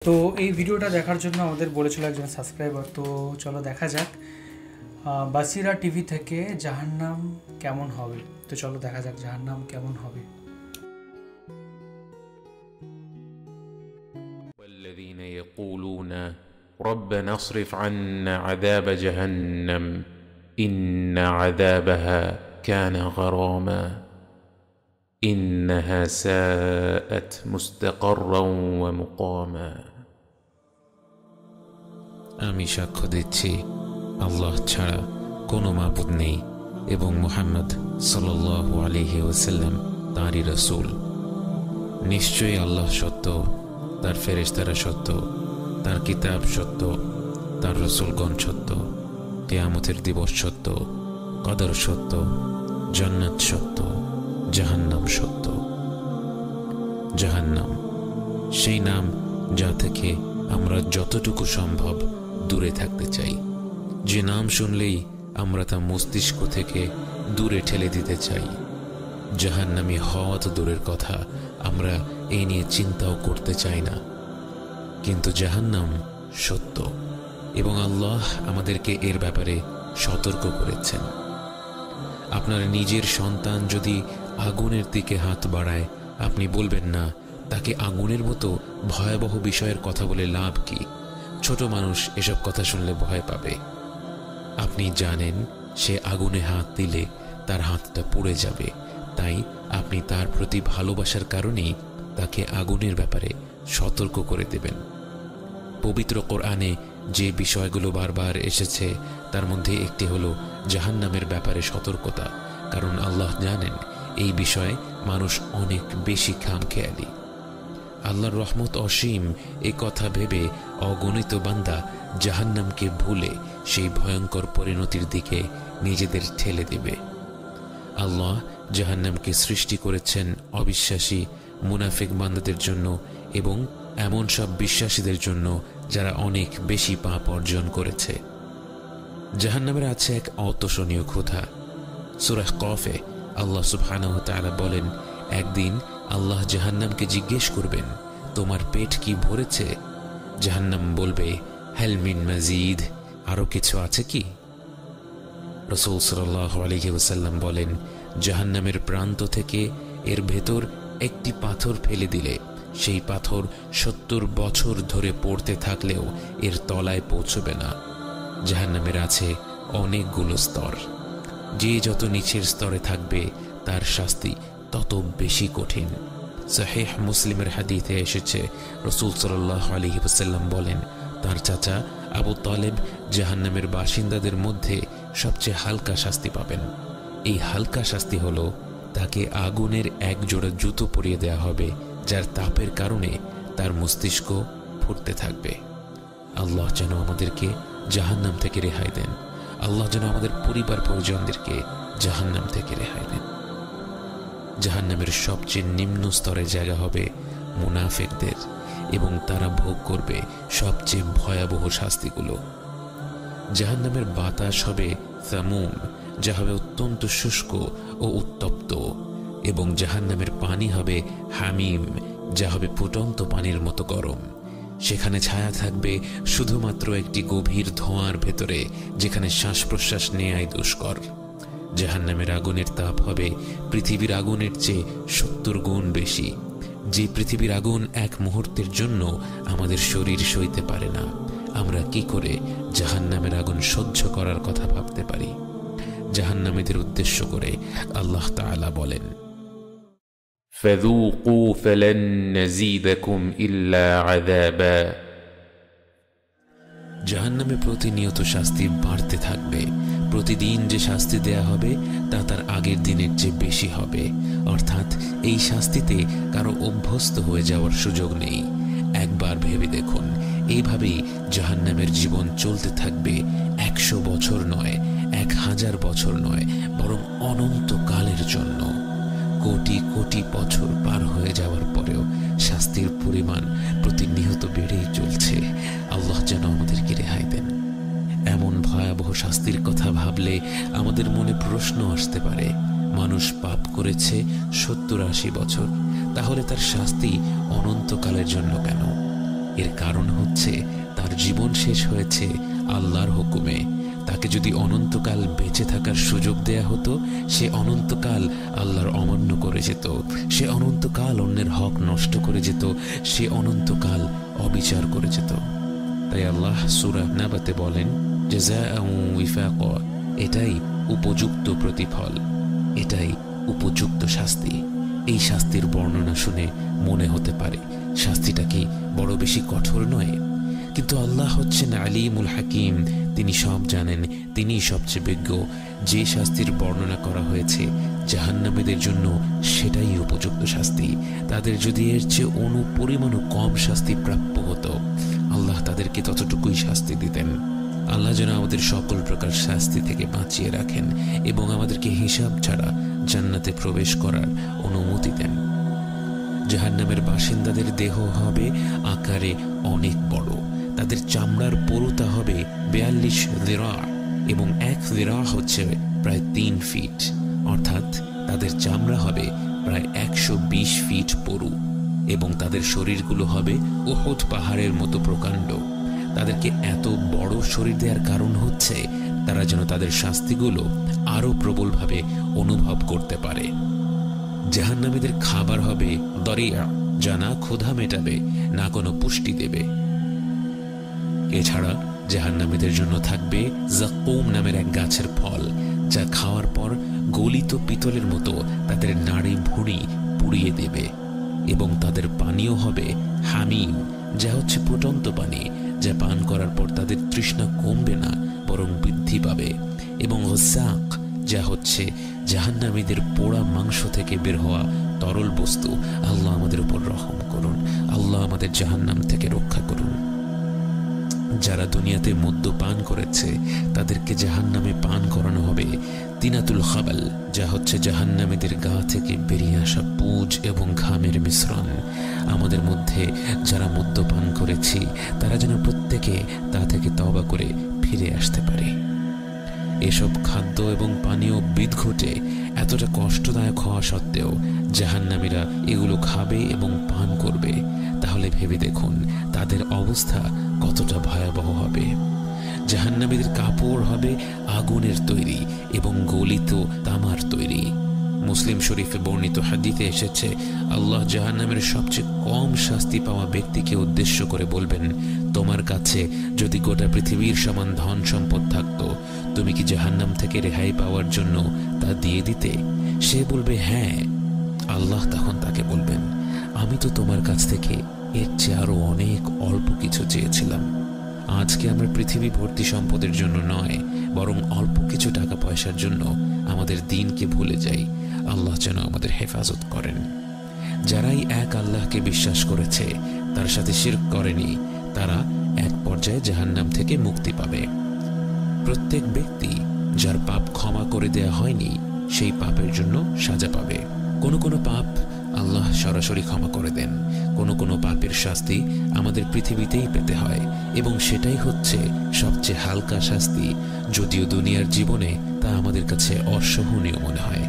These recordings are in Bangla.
তো এই ভিডিওটা দেখার জন্য আমাদের বলেছিল একজন সাবস্ক্রাইবার। তো চলো দেখা যাক বাসিরা টিভি থেকে জাহান্নাম কেমন হবে। তো চলো দেখা যাক জাহান্নাম কেমন হবে। والذين يقولون ربنا اصرف عنا عذاب جهنم إن عذابها كان غراما إنها ساءت مستقرا ومقاما আমি সাক্ষ্য দিচ্ছি আল্লাহ ছাড়া কোনো মাবুদ নেই এবং মুহাম্মদ সাল্লাল্লাহু আলাইহি ওয়াসাল্লাম তাঁরই রাসূল। নিশ্চয়ই আল্লাহ সত্য, তার ফেরেশতারা সত্য, তার কিতাব সত্য, তার রাসূলগণ সত্য, কিয়ামতের দিবস সত্য, কদর সত্য, জান্নাত সত্য, জাহান্নাম সত্য। জাহান্নাম সেই নাম যা থেকে আমরা যতটুকু সম্ভব দূরে থাকতে চাই, যে নাম শুনলেই আমরা তা মস্তিষ্ক থেকে দূরে ঠেলে দিতে চাই। জাহান্নামী হওয়া তো দূরের কথা, আমরা এই নিয়ে চিন্তাও করতে চাই না। কিন্তু জাহান্নাম সত্য এবং আল্লাহ আমাদেরকে এর ব্যাপারে সতর্ক করেছেন। আপনার নিজের সন্তান যদি আগুনের দিকে হাত বাড়ায়, আপনি বলবেন না তাকে আগুনের মতো ভয়াবহ বিষয়ের কথা বলে লাভ কি? ছোট মানুষ এসব কথা শুনলে ভয় পাবে। আপনি জানেন সে আগুনে হাত দিলে তার হাতটা পুড়ে যাবে, তাই আপনি তার প্রতি ভালোবাসার কারণেই তাকে আগুনের ব্যাপারে সতর্ক করে দেবেন। পবিত্র কোরআনে যে বিষয়গুলো বারবার এসেছে তার মধ্যে একটি হলো জাহান্নামের ব্যাপারে সতর্কতা, কারণ আল্লাহ জানেন এই বিষয়ে মানুষ অনেক বেশি খামখেয়ালি। আল্লাহর রহমত অসীম এ কথা ভেবে অগণিত বান্দা জাহান্নামকে ভুলে সেই ভয়ঙ্কর পরিণতির দিকে নিজেদের ঠেলে দেবে। আল্লাহ জাহান্নামকে সৃষ্টি করেছেন অবিশ্বাসী মুনাফিক বান্দাদের জন্য এবং এমন সব বিশ্বাসীদের জন্য যারা অনেক বেশি পাপ অর্জন করেছে। জাহান্নামের আছে এক অতোষণীয় ক্ষুধা। সূরা কফে আল্লাহ সুবহানাহু ওয়া তাআলা বলেন, একদিন আল্লাহ জাহান্নামকে জিজ্ঞেস করবেন, তোমার পেট কি ভরেছে? জাহান্নাম বলবে, হাল মিন মাজিদ, আরো কিছু আছে কি? রাসূল সাল্লাল্লাহু আলাইহি ওয়াসাল্লাম বলেন, জাহান্নামের প্রান্ত থেকে এর ভেতর একটি পাথর ফেলে দিলে সেই পাথর 70 বছর ধরে পড়তে থাকলেও এর তলায় পৌঁছবে না। জাহান্নামের আছে অনেকগুলো স্তর, যে যত নিচের স্তরে থাকবে তার শাস্তি তত বেশি কঠিন। সহিহ মুসলিমের হাদিসে এসেছে, রাসূল সাল্লাল্লাহু আলাইহি ওয়াসাল্লাম বলেন, তার চাচা আবু তালেব জাহান্নামের বাসিন্দাদের মধ্যে সবচেয়ে হালকা শাস্তি পাবেন। এই হালকা শাস্তি হলো তাকে আগুনের এক জোড়া জুতো পরিয়ে দেওয়া হবে, যার তাপের কারণে তার মস্তিষ্ক ফুটতে থাকবে। আল্লাহ যেন আমাদেরকে জাহান্নাম থেকে রেহাই দেন। আল্লাহ যেন আমাদের পরিবার পরিজনদেরকে জাহান্নাম থেকে রেহাই দেন। জাহান্নামের সবচেয়ে নিম্ন স্তরের জায়গা হবে মুনাফিকদের এবং তারা ভোগ করবে সবচেয়ে ভয়াবহ শাস্তিগুলো। জাহান্নামের বাতাস হবে সামুম, যা হবে অত্যন্ত শুষ্ক ও উত্তপ্ত, এবং জাহান্নামের পানি হবে হামিম, যা হবে ফুটন্ত পানির মতো গরম। সেখানে ছায়া থাকবে শুধুমাত্র একটি গভীর ধোঁয়ার ভেতরে, যেখানে শ্বাস প্রশ্বাস নেয়াই দুষ্কর। জাহান্নামের আগুনের তাপ হবে পৃথিবীর আগুনের চেয়ে 70 গুণ বেশি। যে পৃথিবীর আগুন এক মুহূর্তের জন্য আমাদের শরীর সইতে পারে না, আমরা কি করে জাহান্নামের আগুন সহ্য করার কথা ভাবতে পারি? জাহান্নামীদের উদ্দেশ্য করে আল্লাহ তাআলা বলেন, فذوقوا فلن نزيدكم إلا عذابا জাহান্নামে প্রতিনিয়ত শাস্তি বাড়তে থাকবে। প্রতিদিন যে শাস্তি দেয়া হবে তা তার আগের দিনের চেয়ে বেশি হবে। অর্থাৎ এই শাস্তিতে কারো অভ্যস্ত হয়ে যাওয়ার সুযোগ নেই। একবার ভেবে দেখুন, এইভাবেই জাহান্নামের জীবন চলতে থাকবে 100 বছর নয়, 1000 বছর নয়, বরং অনন্তকালের জন্য। কোটি কোটি বছর পার হয়ে যাওয়ার পরেও শাস্তির পরিমাণ প্রতিনিয়ত বেড়েই চলছে। আল্লাহ যেন আমাদেরকে রেহাই দেন। এমন ভয়াবহ শাস্তির কথা ভাবলে আমাদের মনে প্রশ্ন আসতে পারে, মানুষ পাপ করেছে 70-80 বছর, তাহলে তার শাস্তি অনন্তকালের জন্য কেন? এর কারণ হচ্ছে তার জীবন শেষ হয়েছে আল্লাহর হুকুমে। তাকে যদি অনন্তকাল বেঁচে থাকার সুযোগ দেয়া হতো, সে অনন্তকাল আল্লাহর অমান্য করে যেত, সে অনন্তকাল অন্যের হক নষ্ট করে যেত, সে অনন্তকাল অবিচার করে যেত। তাই আল্লাহ সূরা নাবাতে বলেন, জাযাআন ওয়িফাকা, এটাই উপযুক্ত প্রতিফল, এটাই উপযুক্ত শাস্তি। এই শাস্তির বর্ণনা শুনে মনে হতে পারে শাস্তিটা কি বড় বেশি কঠোর নয়? কিন্তু আল্লাহ হচ্ছেন আলিমুল হাকিম, তিনি সব জানেন, তিনি সবচেয়ে বিজ্ঞ। যে শাস্তির বর্ণনা করা হয়েছে জাহান্নামীদের জন্য, সেটাই উপযুক্ত শাস্তি। তাদের যদি এর চেয়ে অনুপরিমাণও কম শাস্তি প্রাপ্য হতো, আল্লাহ তাদেরকে ততটুকুই শাস্তি দিতেন। আল্লাহ যেন আমাদের সকল প্রকার শাস্তি থেকে বাঁচিয়ে রাখেন এবং আমাদেরকে হিসাব ছাড়া জান্নাতে প্রবেশ করার অনুমতি দেন। জাহান্নামের বাসিন্দাদের দেহ হবে আকারে অনেক বড়, তাদের চামড়ার পুরুতা হবে 42 যিরা এবং 1 যিরা হচ্ছে প্রায় 3 ফিট, অর্থাৎ তাদের চামড়া হবে প্রায় 120 ফিট পুরু এবং তাদের শরীরগুলো হবে উহুদ পাহাড়ের মতো প্রকাণ্ড। তাদেরকে এত বড় শরীর দেওয়ার কারণ হচ্ছে তারা যেন তাদের শাস্তিগুলো আরো প্রবলভাবে অনুভব করতে পারে। জাহান্নামীদের খাবার হবে দরিয়া, যা না ক্ষুধা মেটাবে না কোনো পুষ্টি দেবে। এছাড়া জাহান্নামীদের জন্য থাকবে যাকুম নামের এক গাছের ফল, যা খাওয়ার পর গলিত পিতলের মতো তাদের নাড়ি ভুঁড়ি পুড়িয়ে দেবে। এবং তাদের পানীয় হবে হামিম, যা হচ্ছে ফুটন্ত পানি, যা পান করার পর তাদের তৃষ্ণা কমবে না বরং বৃদ্ধি পাবে। এবং গসাক, যা হচ্ছে জাহান্নামীদের পোড়া মাংস থেকে বের হওয়া তরল বস্তু। আল্লাহ আমাদের উপর রহম করুন, আল্লাহ আমাদের জাহান্নাম থেকে রক্ষা করুন। যারা দুনিয়াতে মদ্য পান করেছে তাদেরকে জাহান্নামে পান করানো হবে তিনাতুল খাবাল, যা হচ্ছে জাহান্নামীদের গা থেকে বেরিয়ে আসা পুজ এবং ঘামের মিশ্রণ। আমাদের মধ্যে যারা মদ্য পান করেছি তারা যেন প্রত্যেকে তা থেকে তওবা করে ফিরে আসতে পারে। এসব খাদ্য এবং পানীয় বিদঘটে এতটা কষ্টদায়ক হওয়া সত্ত্বেও জাহান্নামীরা এগুলো খাবে এবং পান করবে। তাহলে ভেবে দেখুন তাদের অবস্থা কতটা ভয়াবহ হবে। জাহান্নামীদের কাপড় হবে আগুনের তৈরি এবং গলিত তামার তৈরি। মুসলিম শরীফে বর্ণিত হাদিসে এসেছে, আল্লাহ জাহান্নামের সবচেয়ে কম শাস্তি পাওয়া ব্যক্তিকে উদ্দেশ্য করে বলবেন, তোমার কাছে যদি গোটা পৃথিবীর সমান ধন সম্পদ থাকতো, তুমি কি জাহান্নাম থেকে রেহাই পাওয়ার জন্য তা দিয়ে দিতে? সে বলবে হ্যাঁ। আল্লাহ তখন তাকে বলবেন, আমি তো তোমার কাছ থেকে এর চেয়ে আরো অনেক অল্প কিছু চেয়েছিলাম। আজকে আমরা পৃথিবী ভর্তি সম্পদের জন্য নয়, বরং অল্প কিছু টাকা পয়সার জন্য আমাদের দিনকে ভুলে যাই। আল্লাহ যেন আমাদের হেফাজত করেন। যারাই এক আল্লাহকে বিশ্বাস করেছে, তার সাথে শিরক করেনি, তারা এক পর্যায়ে জাহান্নাম থেকে মুক্তি পাবে। প্রত্যেক ব্যক্তি যার পাপ ক্ষমা করে দেয়া হয়নি, সেই পাপের জন্য সাজা পাবে। কোনো কোনো পাপ আল্লাহ সরাসরি ক্ষমা করে দেন, কোনো কোনো পাপের শাস্তি আমাদের পৃথিবীতেই পেতে হয় এবং সেটাই হচ্ছে সবচেয়ে হালকা শাস্তি, যদিও দুনিয়ার জীবনে তা আমাদের কাছে অসহনীয় মনে হয়।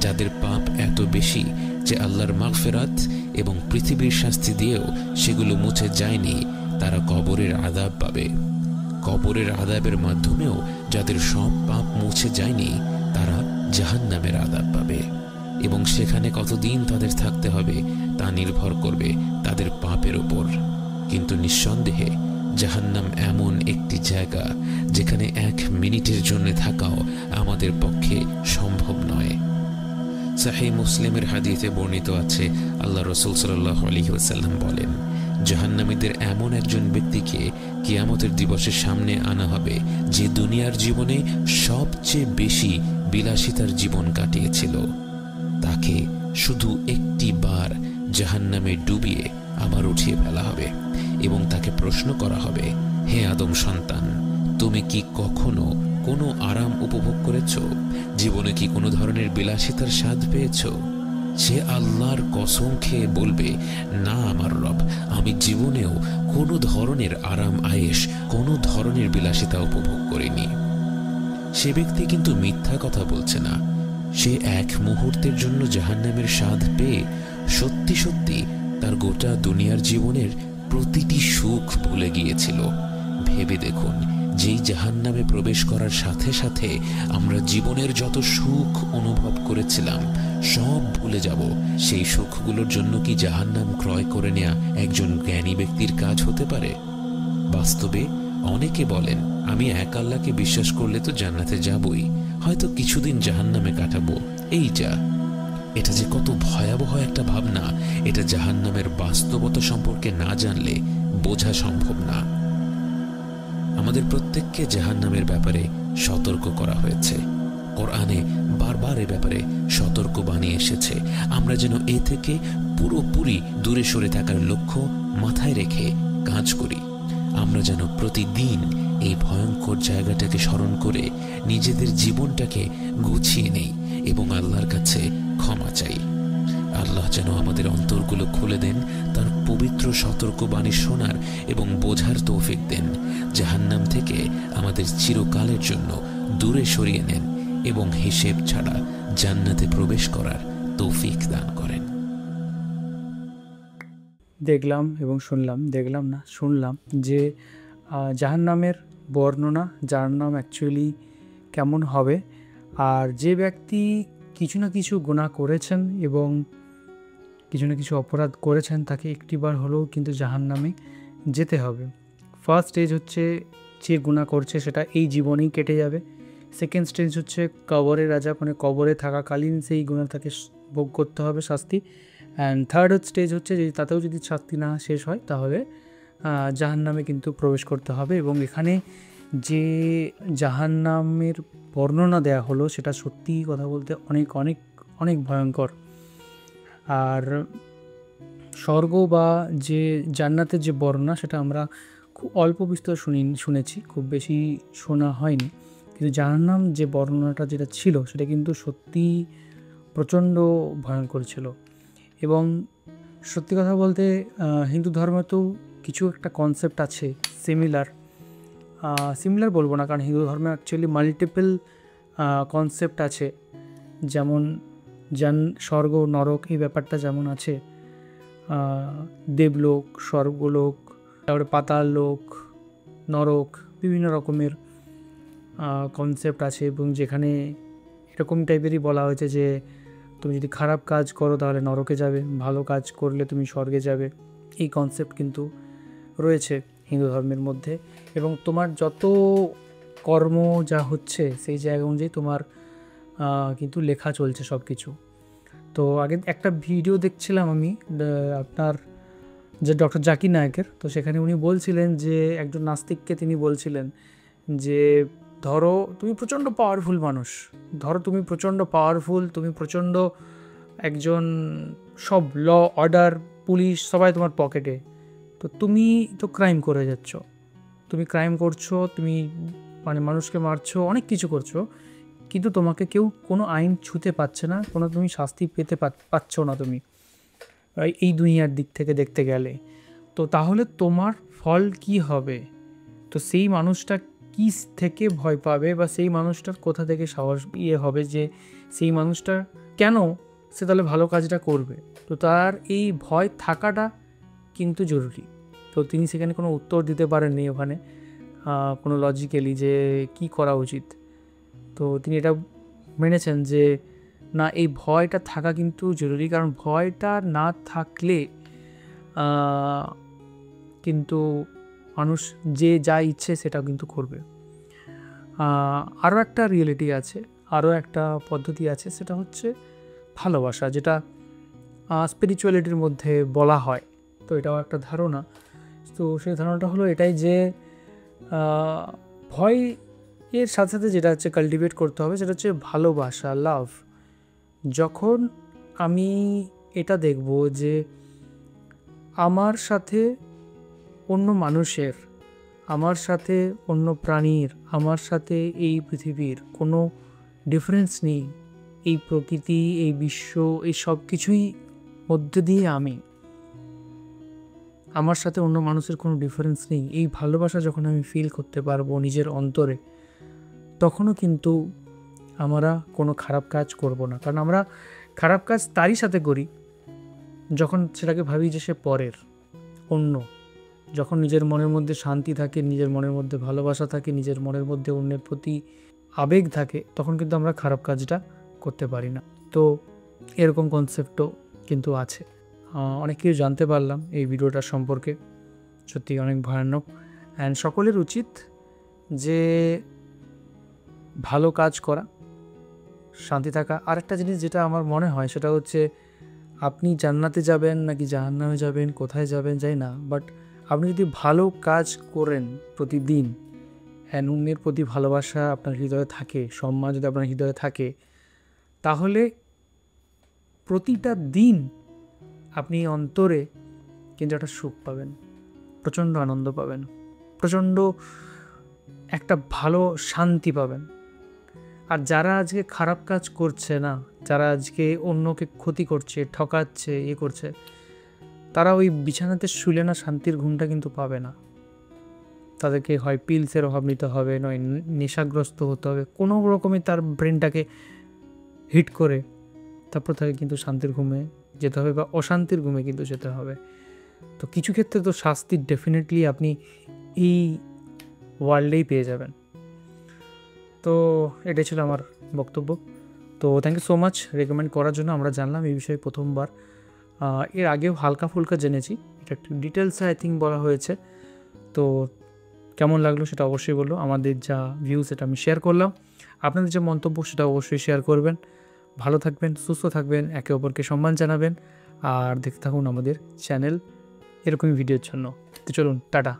যাদের পাপ এত বেশি যে আল্লাহর মাগফিরাত এবং পৃথিবীর শাস্তি দিয়েও সেগুলো মুছে যায়নি, তারা কবরের আযাব পাবে। কবরের আযাবের মাধ্যমেও যাদের সব পাপ মুছে যায়নি, তারা জাহান্নামের আযাব পাবে এবং সেখানে কতদিন তাদের থাকতে হবে তা নির্ভর করবে তাদের পাপের উপর। কিন্তু নিঃসন্দেহে জাহান্নাম এমন একটি জায়গা যেখানে 1 মিনিটের জন্য থাকাও আমাদের পক্ষে সম্ভব নয়। সহিহ মুসলিমের হাদিসে বর্ণিত আছে, আল্লাহ রাসূল সাল্লাল্লাহু আলাইহি ওয়াসাল্লাম বলেন, জাহান্নামীদের এমন একজন ব্যক্তিকে কিয়ামতের দিবসের সামনে আনা হবে যে দুনিয়ার জীবনে সবচেয়ে বেশি বিলাসিতার জীবন কাটিয়েছিল। তাকে শুধু একটি বার জাহান্নামে ডুবিয়ে আবার উঠিয়ে ফেলা হবে এবং তাকে প্রশ্ন করা হবে, হে আদম সন্তান, তুমি কি কখনো কোনো আরাম উপভোগ করেছ? জীবনে কি কোনো ধরনের বিলাসিতার স্বাদ পেয়েছ? সে আল্লাহর কসম খেয়ে বলবে, না আমার রব, আমি জীবনেও কোনো ধরনের আরাম আয়েশ, কোনো ধরনের বিলাসিতা উপভোগ করিনি। সে ব্যক্তি কিন্তু মিথ্যা কথা বলছে না। সে এক মুহূর্তের জন্য জাহান্নামের স্বাদ পেয়ে সত্যি সত্যি তার গোটা দুনিয়ার জীবনের প্রতিটি সুখ ভুলে গিয়েছিল। ভেবে দেখুন, যেই জাহান্নামে প্রবেশ করার সাথে সাথে আমরা জীবনের যত সুখ অনুভব করেছিলাম সব ভুলে যাব। সেই সুখগুলোর জন্য কি জাহান্নাম ক্রয় করে নেওয়া একজন জ্ঞানী ব্যক্তির কাজ হতে পারে? বাস্তবে অনেকে বলেন, আমি এক আল্লাহকে বিশ্বাস করলে তো জান্নাতে যাবই, হয়তো কিছুদিন জাহান্নামে কাটাবো, এই যা। এটা যে কত ভয়াবহ একটা ভাবনা, এটা জাহান্নামের বাস্তবতা সম্পর্কে না জানলে বোঝা সম্ভব না। আমাদের প্রত্যেককে জাহান্নামের ব্যাপারে সতর্ক করা হয়েছে। কোরআনে বারবার এ ব্যাপারে সতর্ক বাণী এসেছে। আমরা যেন এ থেকে পুরোপুরি দূরে সরে থাকার লক্ষ্য মাথায় রেখে কাজ করি। আমরা যেন প্রতিদিন এই ভয়ঙ্কর জায়গাটাকে স্মরণ করে নিজেদের জীবনটাকে গুছিয়ে নেই এবং আল্লাহর কাছে ক্ষমা চাই। আল্লাহ যেন আমাদের অন্তরগুলো খুলে দেন, তার পবিত্র সতর্কবাণী শোনার এবং বোঝার তৌফিক দেন। জাহান্নাম থেকে আমাদের চিরকালের জন্য দূরে সরিয়ে নেন এবং হিসেব ছাড়া জান্নাতে প্রবেশ করার তৌফিক দান করেন। শুনলাম যে জাহান্নামের বর্ণনা, জাহান্নাম অ্যাকচুয়ালি কেমন হবে। আর যে ব্যক্তি কিছু না কিছু গুনাহ করেছেন এবং কিছু না কিছু অপরাধ করেছেন, তাকে একটিবার হলেও কিন্তু জাহান্নামে যেতে হবে। ফার্স্ট স্টেজ হচ্ছে যে গুনাহ করছে সেটা এই জীবনেই কেটে যাবে। সেকেন্ড স্টেজ হচ্ছে কবরের আযাব, মানে কবরে থাকাকালীন সেই গুনাহ তাকে ভোগ করতে হবে শাস্তি। অ্যান্ড থার্ড স্টেজ হচ্ছে যে তাতেও যদি শাস্তি না শেষ হয় তাহলে জাহান্নামে কিন্তু প্রবেশ করতে হবে। এবং এখানে যে জাহান্নামের বর্ণনা দেয়া হলো সেটা সত্যি কথা বলতে অনেক অনেক অনেক ভয়ঙ্কর। আর স্বর্গ বা যে জান্নাতের যে বর্ণনা সেটা আমরা খুব অল্প বিস্তর শুনেছি, খুব বেশি শোনা হয়নি। কিন্তু জাহান্নাম যে বর্ণনাটা যেটা ছিল সেটা কিন্তু সত্যি প্রচণ্ড ভয়ঙ্কর ছিল। এবং সত্যি কথা বলতে হিন্দু ধর্মেতেও কিছু একটা কনসেপ্ট আছে সিমিলার বলবো না, কারণ হিন্দু ধর্মে অ্যাকচুয়ালি মাল্টিপল কনসেপ্ট আছে। যেমন স্বর্গ নরক এই ব্যাপারটা যেমন আছে, দেবলোক, স্বর্গলোক, তারপরে পাতাল লোক, নরক, বিভিন্ন রকমের কনসেপ্ট আছে। এবং যেখানে এরকম টাইপেরই বলা হয়েছে যে তুমি যদি খারাপ কাজ করো তাহলে নরকে যাবে, ভালো কাজ করলে তুমি স্বর্গে যাবে। এই কনসেপ্ট কিন্তু রয়েছে হিন্দু ধর্মের মধ্যে। এবং তোমার যত কর্ম যা হচ্ছে সেই জায়গা অনুযায়ী তোমার কিন্তু লেখা চলছে সব কিছু। তো আগে একটা ভিডিও দেখছিলাম আমি আপনার যে ডক্টর জাকির নায়েকের, তো সেখানে উনি বলছিলেন যে একজন নাস্তিককে তিনি বলছিলেন যে ধরো তুমি প্রচণ্ড পাওয়ারফুল মানুষ, তুমি প্রচণ্ড একজন, সব ল অর্ডার পুলিশ সবাই তোমার পকেটে, তো তুমি তো ক্রাইম করে যাচ্ছ, তুমি ক্রাইম করছো, তুমি মানে মানুষকে মারছো, অনেক কিছু করছো, কিন্তু তোমাকে কেউ কোনো আইন ছুঁতে পারছে না, কোনো তুমি শাস্তি পেতে পাচ্ছ না তুমি এই দুনিয়ার দিক থেকে দেখতে গেলে। তো তাহলে তোমার ফল কি হবে? তো সেই মানুষটা কি থেকে ভয় পাবে, বা সেই মানুষটার কোথা থেকে সাহস হবে যে সেই মানুষটা কেন সে তাহলে ভালো কাজটা করবে? তো তার এই ভয় থাকাটা কিন্তু জরুরি। তো তিনি সেখানে কোনো উত্তর দিতে পারেননি ওখানে কোনো লজিক্যালি যে কি করা উচিত। তো তিনি এটা মেনেছেন যে না, এই ভয়টা থাকা কিন্তু জরুরি, কারণ ভয়টা না থাকলে কিন্তু মানুষ যে যা ইচ্ছে সেটা কিন্তু করবে। আরও একটা রিয়েলিটি আছে, আরও একটা পদ্ধতি আছে, সেটা হচ্ছে ভালোবাসা, যেটা স্পিরিচুয়ালিটির মধ্যে বলা হয়। তো এটাও একটা ধারণা। তো সেই ধারণাটা হলো এটাই যে ভয় এর সাথে সাথে যেটা হচ্ছে কাল্টিভেট করতে হবে সেটা হচ্ছে ভালোবাসা, লাভ। যখন আমি এটা দেখব যে আমার সাথে অন্য মানুষের, আমার সাথে অন্য প্রাণীর, আমার সাথে এই পৃথিবীর কোনো ডিফারেন্স নেই, এই প্রকৃতি, এই বিশ্ব, এই সব কিছুই মধ্যে দিয়ে আমার সাথে অন্য মানুষের কোনো ডিফারেন্স নেই, এই ভালোবাসা যখন আমি ফিল করতে পারবো নিজের অন্তরে, তখনও কিন্তু আমরা কোনো খারাপ কাজ করব না। কারণ আমরা খারাপ কাজ তারই সাথে করি যখন সেটাকে ভাবি যে সে পরের, অন্য, যখন নিজের মনের মধ্যে শান্তি থাকে, নিজের মনের মধ্যে ভালোবাসা থাকে, নিজের মনের মধ্যে অন্যের প্রতি আবেগ থাকে, তখন কিন্তু আমরা খারাপ কাজটা করতে পারি না। তো এরকম কনসেপ্টও কিন্তু আছে। অনেক কিছু জানতে পারলাম এই ভিডিওটার সম্পর্কে, সত্যি অনেক ভয়ানক। অ্যান্ড সকলের উচিত যে ভালো কাজ করা, শান্তি থাকা। আরেকটা জিনিস যেটা আমার মনে হয় সেটা হচ্ছে, আপনি জান্নাতে যাবেন নাকি জাহান্নামে যাবেন, কোথায় যাবেন জানি না, বাট আপনি যদি ভালো কাজ করেন প্রতিদিন, অ্যান্ড অন্যের প্রতি ভালোবাসা আপনার হৃদয়ে থাকে, সম্মান যদি আপনার হৃদয়ে থাকে, তাহলে প্রতিটা দিন আপনি অন্তরে কিন্তু একটা সুখ পাবেন, প্রচণ্ড আনন্দ পাবেন, প্রচণ্ড একটা ভালো শান্তি পাবেন। আর যারা আজকে খারাপ কাজ করছে না, যারা আজকে অন্যকে ক্ষতি করছে, ঠকাচ্ছে, করছে, তারা ওই বিছানাতে শুলে না শান্তির ঘুমটা কিন্তু পাবে না। তাদেরকে হয় পিলসের অভাব নিতে হবে, নয় নেশাগ্রস্ত হতে হবে, কোনো রকমে তার ব্রেনটাকে হিট করে তারপর তাকে কিন্তু শান্তির ঘুমে যেতে হবে, বা অশান্তির ঘুমে কিন্তু যেতে হবে। তো কিছু ক্ষেত্রে তো শাস্তি ডেফিনেটলি আপনি এই ওয়ার্ল্ডেই পেয়ে যাবেন। তো এটাই ছিল আমার বক্তব্য। তো thank you so much recommend করার জন্য। আমরা জানলাম এই বিষয়ে প্রথমবার, এর আগেও হালকা ফুলকা জেনেছি, এটা একটু ডিটেলসে আই থিঙ্ক বলা হয়েছে। তো কেমন লাগলো সেটা অবশ্যই বললো। আমাদের যা ভিউ সেটা আমি শেয়ার করলাম, আপনাদের যে মন্তব্য সেটা অবশ্যই শেয়ার করবেন। ভালো থাকবেন, সুস্থ থাকবেন, একে অপরকে সম্মান জানাবেন, আর দেখতে থাকুন আমাদের চ্যানেল এরকমই ভিডিওর জন্য। তো চলুন, টাটা।